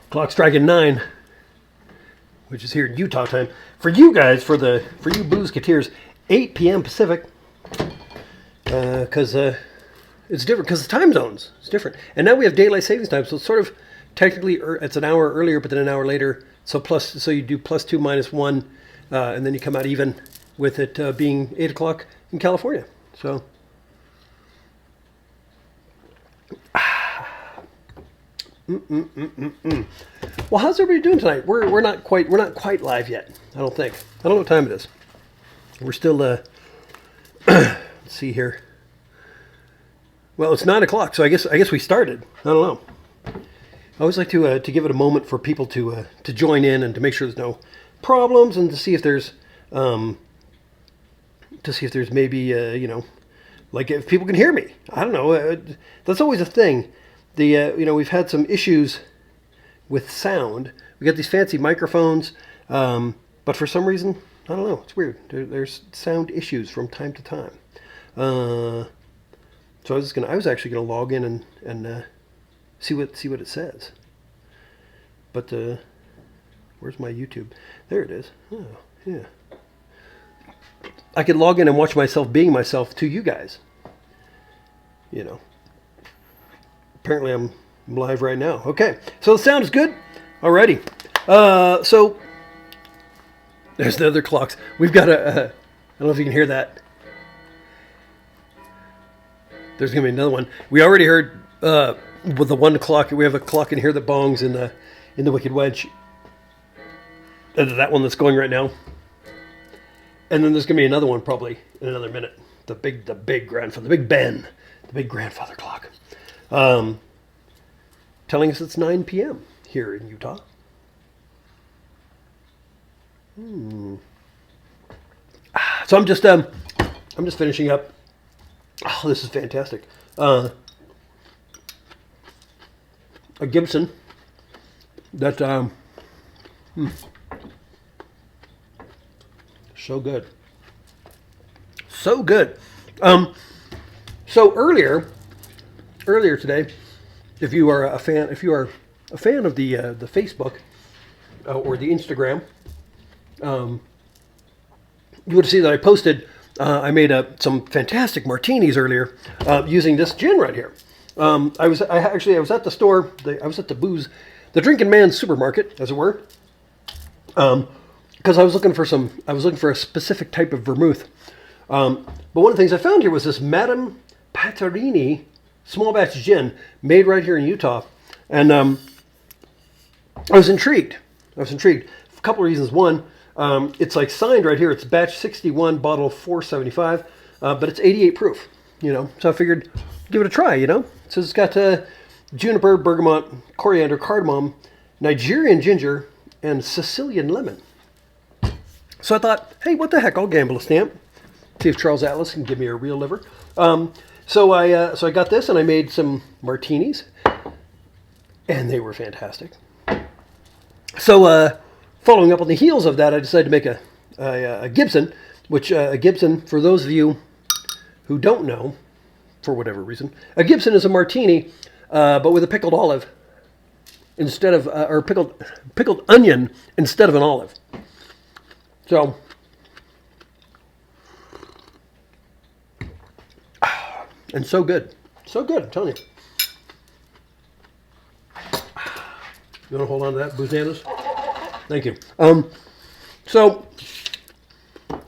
Clock striking 9, which is here in Utah time. For you guys, for you Boozeketeers, 8 p.m. Pacific, because it's different, because the time zones is different. And now we have daylight savings time, so it's sort of technically it's an hour earlier, but then an hour later. So you do +2 -1, and then you come out even with it being 8 o'clock in California. So. Well, how's everybody doing tonight? We're not quite live yet. I don't think. I don't know what time it is. We're still let's see here. Well, it's 9 o'clock, so I guess we started. I don't know. I always like to give it a moment for people to join in and to make sure there's no problems, and to see if there's maybe like if people can hear me. I don't know. That's always a thing. We've had some issues with sound. We got these fancy microphones, but for some reason, I don't know. It's weird. There's sound issues from time to time. So I was actually gonna log in and see what it says. But where's my YouTube? There it is. Oh yeah. I could log in and watch myself being myself to you guys. Apparently I'm live right now. Okay, so the sound is good. Alrighty. So there's the other clocks. We've got I don't know if you can hear that. There's gonna be another one. We already heard with the 1 o'clock. We have a clock in here that bongs in the Wicked Wedge. That one that's going right now. And then there's gonna be another one probably in another minute. The big grandfather, the Big Ben, the big grandfather clock. Telling us it's 9 p.m. here in Utah. So I'm just finishing up. Oh, this is fantastic. A Gibson that so good, so good. So earlier today, if you are a fan of the Facebook or the Instagram, you would see that I posted. I made some fantastic martinis earlier using this gin right here. I was at the store. I was at the Drinking Man's supermarket, as it were, because I was looking for a specific type of vermouth. But one of the things I found here was this Madame Paterini small batch gin made right here in Utah, and I was intrigued. A couple of reasons. One, it's like signed right here. It's batch 61, bottle 475, but it's 88 proof. So I figured give it a try. So it's got juniper, bergamot, coriander, cardamom, Nigerian ginger, and Sicilian lemon. So I thought, hey, what the heck? I'll gamble a stamp. See if Charles Atlas can give me a real liver. So I got this and I made some martinis, and they were fantastic. So following up on the heels of that, I decided to make a Gibson, which a Gibson, for those of you who don't know, for whatever reason, a Gibson is a martini, but with a pickled olive instead of, or pickled onion instead of an olive. So. And so good. I'm telling you. You want to hold on to that, Boozeketeers? Thank you. So,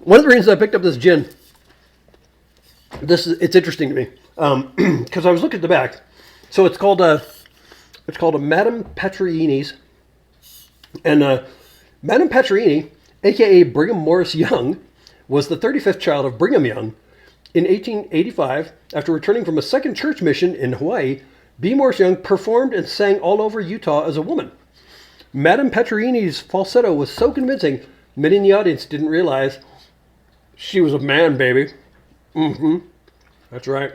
one of the reasons I picked up this gin, it's interesting to me, because I was looking at the back. So it's called a Madame Paterini's, and Madame Paterini, a.k.a. Brigham Morris Young, was the 35th child of Brigham Young. In 1885, after returning from a second church mission in Hawaii, B. Morris Young performed and sang all over Utah as a woman. Madame Paterini's falsetto was so convincing, many in the audience didn't realize she was a man, baby. That's right.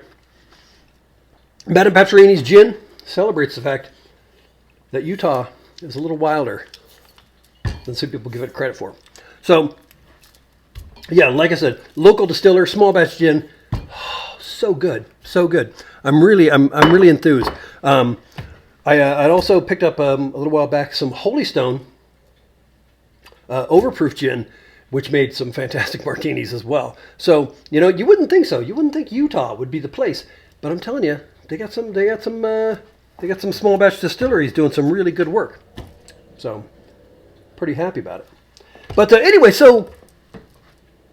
Madame Paterini's gin celebrates the fact that Utah is a little wilder than some people give it credit for. So, yeah, like I said, local distiller, small batch gin. Oh, so good. I'm really enthused. I'd also picked up a little while back some Holy Stone overproof gin, which made some fantastic martinis as well. So you wouldn't think so. You wouldn't think Utah would be the place, but I'm telling you, they got some small batch distilleries doing some really good work. So pretty happy about it. But anyway, so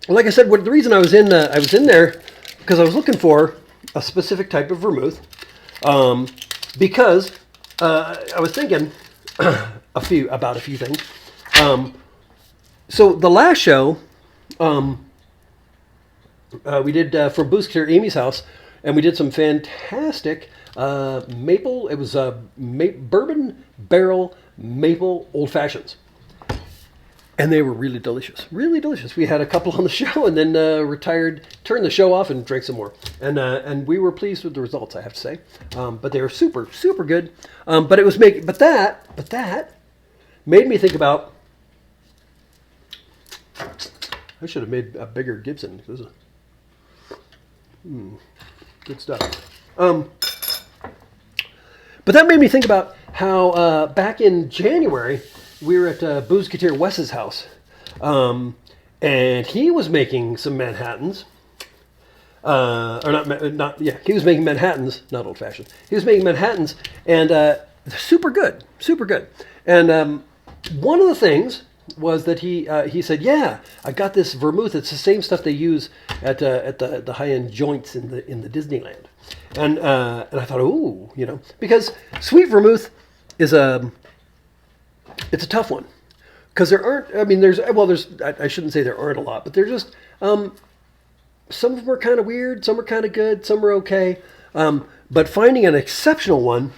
like I said, the reason I was in there because I was looking for a specific type of vermouth, because I was thinking about a few things. So the last show we did for Boozeketeer Amy's house, and we did some fantastic maple. It was bourbon barrel maple old fashions. And they were really delicious, really delicious. We had a couple on the show, and then turned the show off, and drank some more. And we were pleased with the results, I have to say. But they were super, super good. But that made me think about. I should have made a bigger Gibson. This is good stuff. But that made me think about how back in January, we were at Boozeketeer Wes's house, and he was making some Manhattans, he was making Manhattans, not old fashioned. He was making Manhattans, and super good, super good. And one of the things was that he said, "Yeah, I got this vermouth. It's the same stuff they use at the high end joints in the Disneyland." And I thought, ooh, because sweet vermouth is it's a tough one, because there aren't. I mean, I shouldn't say there aren't a lot, but they're just some of them are kind of weird, some are kind of good, some are okay. But finding an exceptional one,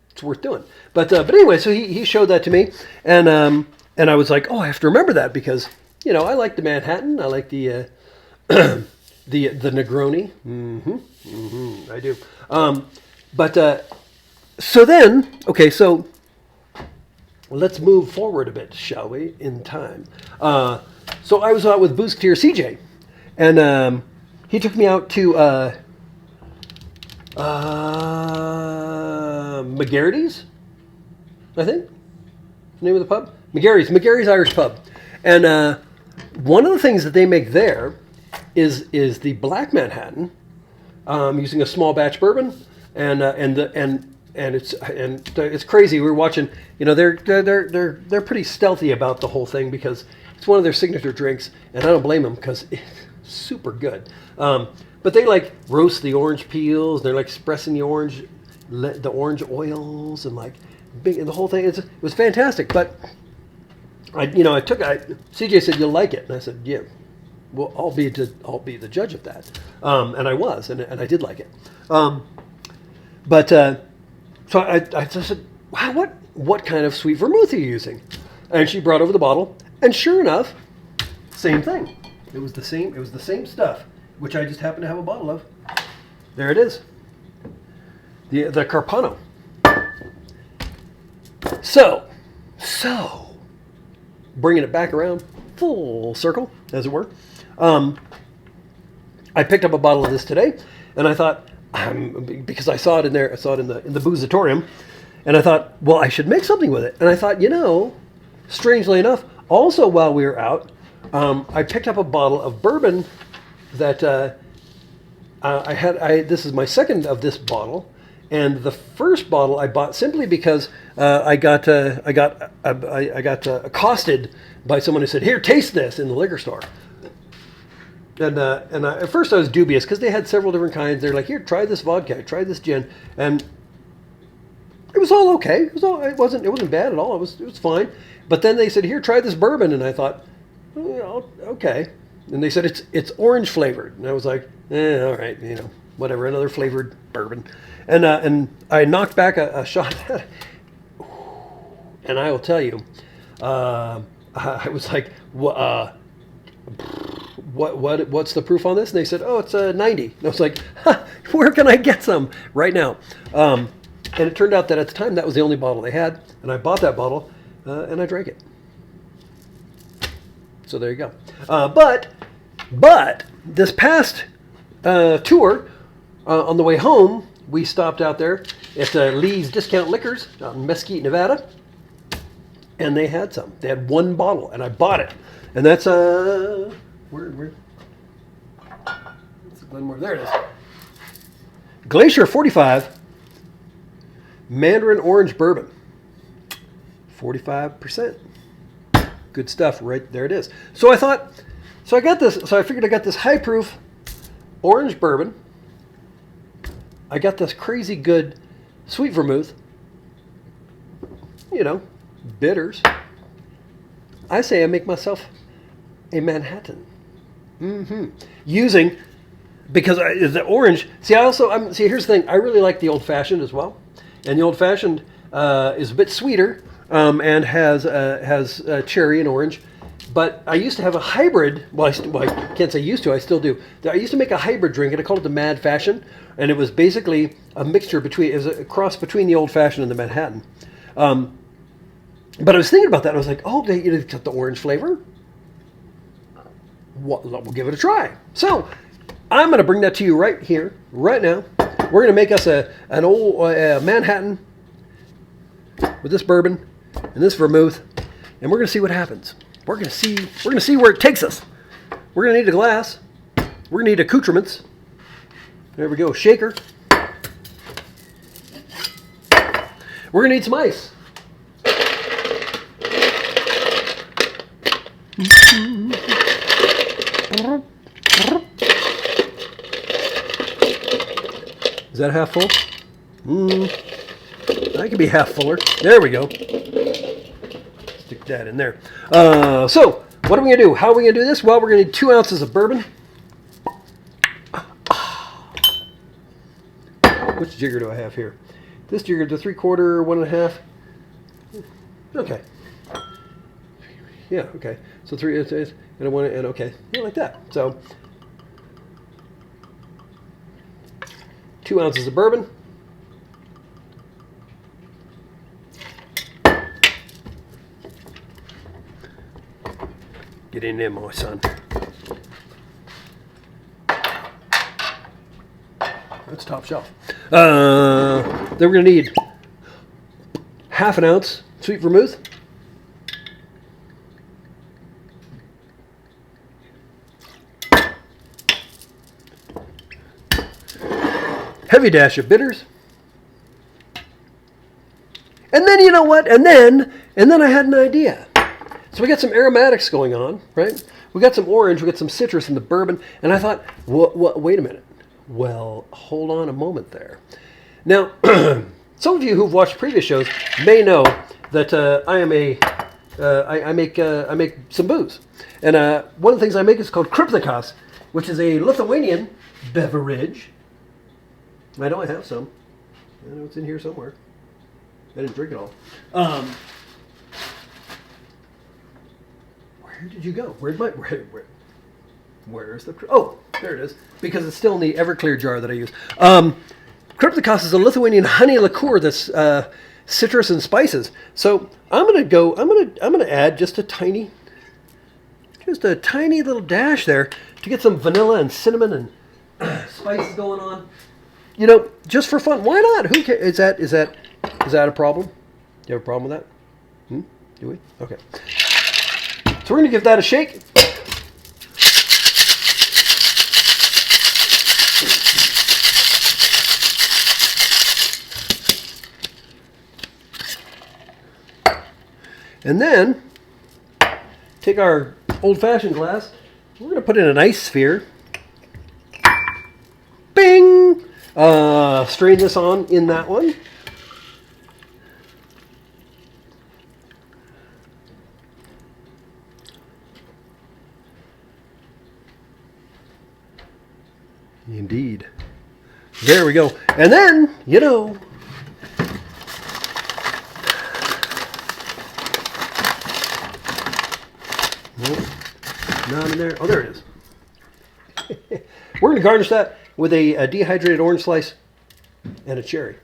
it's worth doing. But anyway, so he showed that to me, and I was like, oh, I have to remember that, because I like the Manhattan, I like the the Negroni. I do. So then, okay, so let's move forward a bit, shall we, in time. So I was out with Boozeketeer CJ, and he took me out to McGarrity's, I think, name of the pub? McGarry's Irish Pub. And one of the things that they make there is the Black Manhattan, using a small batch bourbon, and it's crazy. We were watching, they're pretty stealthy about the whole thing, because it's one of their signature drinks, and I don't blame them, because it's super good. But they like roast the orange peels. They're like expressing the orange oils, and like the whole thing. It was fantastic. But CJ said, "You'll like it," and I said, "Yeah, well, I'll be the judge of that." And I was, and I did like it. So I said, "Wow, what kind of sweet vermouth are you using?" And she brought over the bottle, and sure enough, same thing. It was the same stuff, which I just happened to have a bottle of. There it is. The Carpano. So, bringing it back around, full circle, as it were. I picked up a bottle of this today, and I thought, because I saw it in there, I saw it in the Boozetorium, and I thought, well, I should make something with it. And I thought, strangely enough, also while we were out, I picked up a bottle of bourbon that this is my second of this bottle, and the first bottle I bought simply because I got accosted by someone who said, "Here, taste this," in the liquor store. And at first I was dubious, because they had several different kinds. They're like, "Here, try this vodka, try this gin," and it was all okay. It wasn't bad at all. It was fine. But then they said, "Here, try this bourbon," and I thought, "Oh, okay." And they said it's orange flavored, and I was like, all right, whatever, another flavored bourbon. And I knocked back a shot at it, and I will tell you, I was like, what's the proof on this? And they said, oh, it's 90. And I was like, where can I get some right now? And it turned out that at the time that was the only bottle they had, and I bought that bottle and I drank it. So there you go. But this past tour, On the way home, we stopped out there at Lee's Discount Liquors out in Mesquite, Nevada. And they had some. They had one bottle, and I bought it. And that's where? That's Glenmore. There it is. Glacier 45 Mandarin Orange Bourbon. 45%. Good stuff, right there it is. So I thought, I got this, so I figured I got this high proof orange bourbon. I got this crazy good sweet vermouth. You know, bitters. I say I make myself a Manhattan. Using, because the orange, see here's the thing, I really like the old fashioned as well. And the old fashioned is a bit sweeter and has cherry and orange. But I used to have a hybrid, I can't say used to, I still do. I used to make a hybrid drink, and I called it the Mad Fashion. And it was basically a mixture between, it was a cross between the old fashioned and the Manhattan. But I was thinking about that, and I was like, oh, they got the orange flavor? We'll give it a try. So, I'm going to bring that to you right here, right now. We're going to make us an old Manhattan with this bourbon and this vermouth, and we're going to see what happens. We're going to see where it takes us. We're going to need a glass. We're going to need accoutrements. There we go, shaker. We're going to need some ice. Is that half full? That could be half fuller. There we go. Stick that in there. So, what are we going to do? How are we going to do this? Well, we're going to need 2 ounces of bourbon. Which jigger do I have here? This jigger, the 3/4, 1.5. Okay. Yeah, okay. So 3 and a 1, and okay. Yeah, like that. So 2 ounces of bourbon. Get in there, my son. That's top shelf. Then we're going to need half an ounce sweet vermouth. Heavy dash of bitters. And then, you know what? And then I had an idea. So we got some aromatics going on, right? We got some orange, we got some citrus in the bourbon, and I thought, wait a minute. Well, hold on a moment there. Now, some of you who've watched previous shows may know that I make some booze, and one of the things I make is called Krypnikas, which is a Lithuanian beverage. I know I have some. I know it's in here somewhere. I didn't drink it all. Where did you go? Where's the... Oh, there it is. Because it's still in the Everclear jar that I use. Krypnikas is a Lithuanian honey liqueur that's citrus and spices. So I'm gonna add just a tiny little dash there to get some vanilla and cinnamon and spices going on. You know, just for fun. Why not? Who cares? Is that a problem? Do you have a problem with that? Do we? Okay. So we're going to give that a shake. And then take our old-fashioned glass. We're going to put in an ice sphere. Bing! Strain this on in that one. Indeed. There we go. And then, you know, nope, not in there. Oh, there it is. We're going to garnish that with a dehydrated orange slice and a cherry.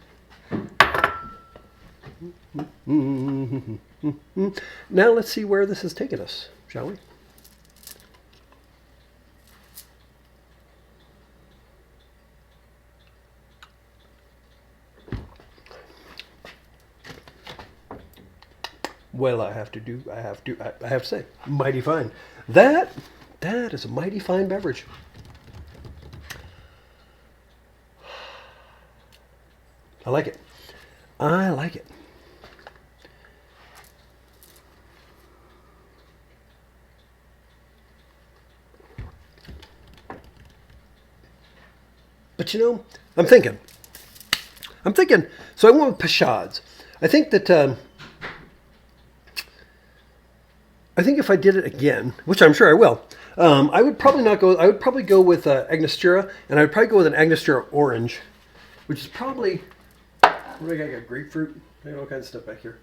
Now let's see where this has taken us, shall we? well, I have to say, mighty fine. That is a mighty fine beverage. I like it. I like it. But you know, I'm thinking. So I went with Pashad's. I think that. I think if I did it again, which I'm sure I will, I would probably not go. I would probably go with Angostura, and I would probably go with an Angostura Orange, which is probably. What do I got? Grapefruit. I got all kinds of stuff back here.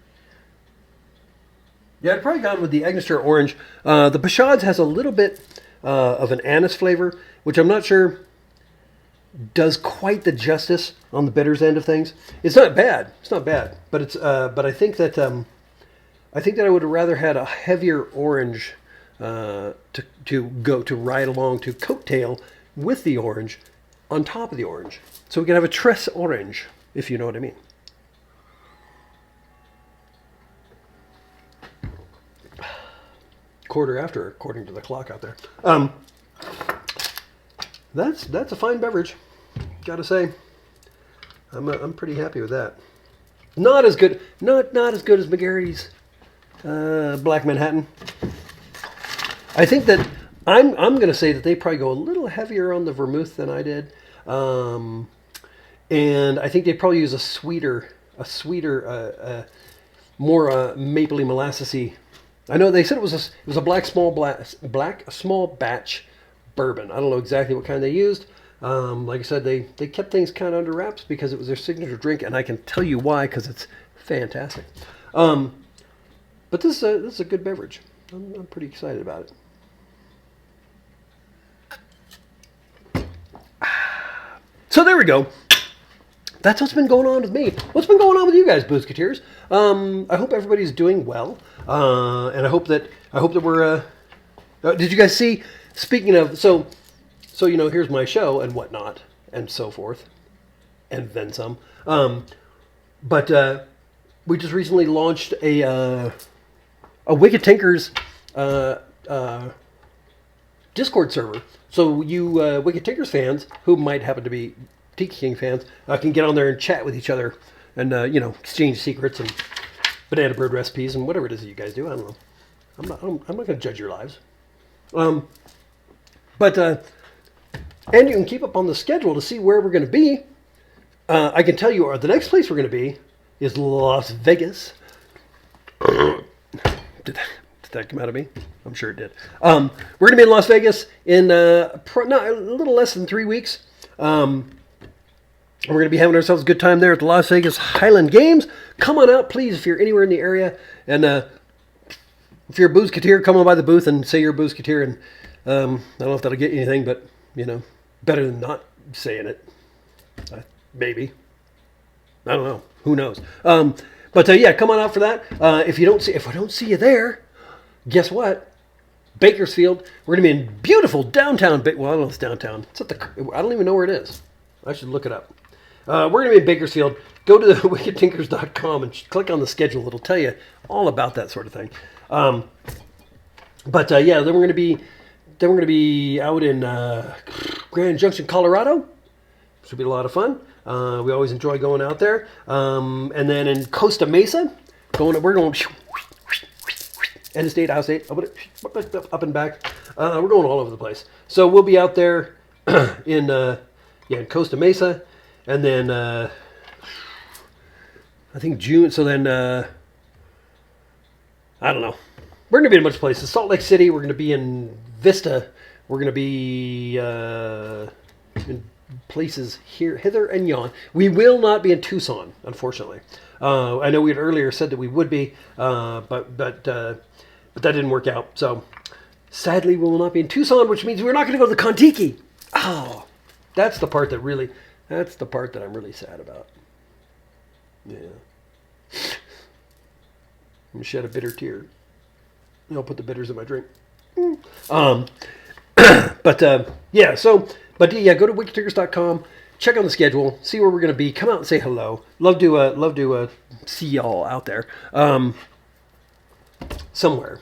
Yeah, I'd probably gone with the Angostura Orange. The Pashad's has a little bit of an anise flavor, which I'm not sure does quite the justice on the bitters end of things. It's not bad. But it's. But I think that. I think that I would have rather had a heavier orange to ride along to cocktail with the orange on top of the orange, so we can have a tres orange, if you know what I mean. Quarter after, according to the clock out there. That's a fine beverage, gotta say. I'm pretty happy with that. Not as good. Not as good as McGarry's Black Manhattan. I think that I'm going to say that they probably go a little heavier on the vermouth than I did, and I think they probably use a sweeter, more mapley molassesy. I know they said it was a black small batch bourbon. I don't know exactly what kind they used. Like I said, they kept things kind of under wraps because it was their signature drink, and I can tell you why, because it's fantastic. But this is a good beverage. I'm pretty excited about it. So there we go. That's what's been going on with me. What's been going on with you guys, Boozeketeers? I hope everybody's doing well, and I hope that we're. Did you guys see? Speaking of, so you know, here's my show and whatnot and so forth, and then some. But we just recently launched a Wicked Tinkers Discord server. So you Wicked Tinkers fans who might happen to be Tiki King fans can get on there and chat with each other and exchange secrets and banana bread recipes and whatever it is that you guys do. I don't know. I'm not going to judge your lives. But and you can keep up on the schedule to see where we're going to be. I can tell you the next place we're going to be is Las Vegas. Did that come out of me? I'm sure it did. We're going to be in Las Vegas in a little less than 3 weeks. We're going to be having ourselves a good time there at the Las Vegas Highland Games. Come on out, please, if you're anywhere in the area. And if you're a Boozeketeer, come on by the booth and say you're a Boozeketeer. And I don't know if that'll get you anything, but, better than not saying it. Maybe. I don't know. Who knows? But yeah, come on out for that. If I don't see you there, guess what? Bakersfield. We're gonna be in beautiful downtown. Well, I don't know if it's downtown. I don't even know where it is. I should look it up. We're gonna be in Bakersfield. Go to the wickedtinkers.com and click on the schedule. It'll tell you all about that sort of thing. But yeah, then we're gonna be out in Grand Junction, Colorado. Should be a lot of fun. We always enjoy going out there. And then in Costa Mesa, we're going end of state, out of state, up and back. We're going all over the place. So we'll be out there in Costa Mesa, and then I think June. So then I don't know. We're going to be in a bunch of places. Salt Lake City. We're going to be in Vista. We're going to be in places hither and yon. We will not be in Tucson, unfortunately. I know we had earlier said that we would be, but that didn't work out. So sadly, we will not be in Tucson, which means we're not going to go to the Kontiki. Oh, that's the part that I'm really sad about. Yeah. I'm going to shed a bitter tear. I'll put the bitters in my drink. But yeah, go to wickedtinkers.com, check on the schedule, see where we're going to be, come out and say hello. Love to see y'all out there. somewhere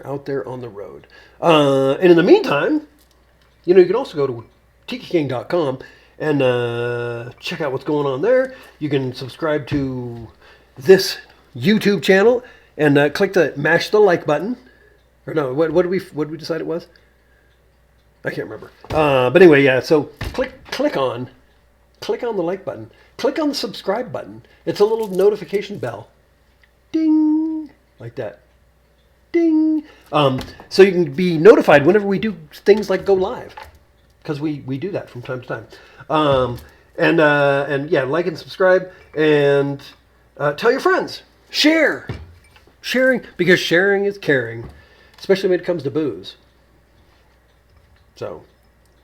out there on the road. And in the meantime, you can also go to tikiking.com and check out what's going on there. You can subscribe to this YouTube channel and mash the like button. Or no, what did we decide it was? I can't remember. But anyway, yeah. So click on the like button. Click on the subscribe button. It's a little notification bell. Ding, like that. Ding. So you can be notified whenever we do things like go live, because we do that from time to time. And yeah, like and subscribe and tell your friends. Sharing, because sharing is caring, especially when it comes to booze. So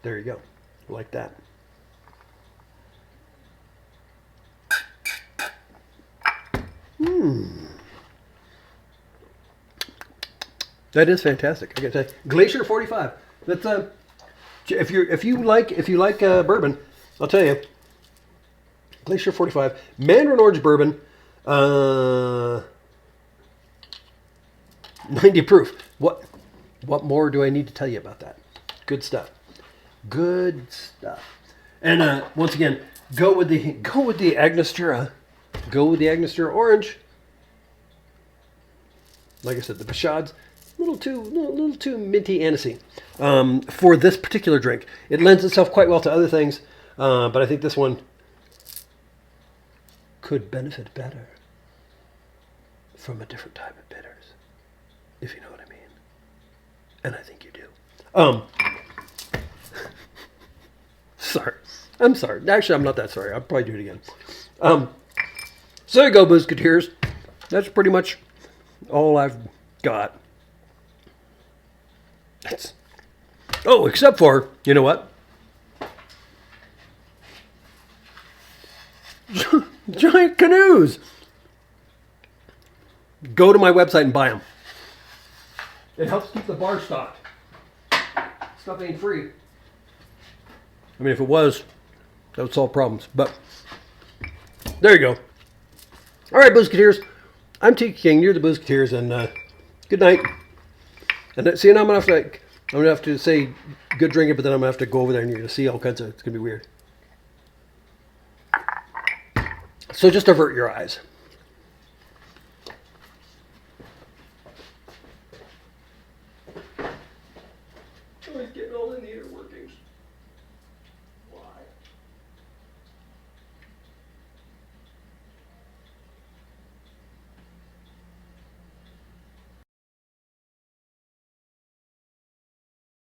there you go, like that. That is fantastic. I gotta say, Glacier 45. That's if you like bourbon, I'll tell you. Glacier 45, Mandarin orange bourbon, 90 proof. What more do I need to tell you about that? Good stuff. Good stuff. And once again, go with the Angostura. Go with the Angostura orange. Like I said, the Bashad's a little too minty anisey for this particular drink. It lends itself quite well to other things, but I think this one could benefit better from a different type of bitters, if you know what I mean. And I think you do. Sorry. I'm sorry. Actually, I'm not that sorry. I'll probably do it again. So there you go, Boozeketeers. That's pretty much all I've got. Except for, you know what? Giant canoes. Go to my website and buy them. It helps keep the bar stocked. Stuff ain't free. I mean, if it was, that would solve problems. But there you go. All right, Boozeketeers. I'm Tiki King. You're the Boozeketeers, and good night. And see, now I'm gonna have to say good drinking, but then I'm gonna have to go over there and you're gonna see all kinds of. It's gonna be weird. So just avert your eyes. Oh, he's getting all in the inner workings.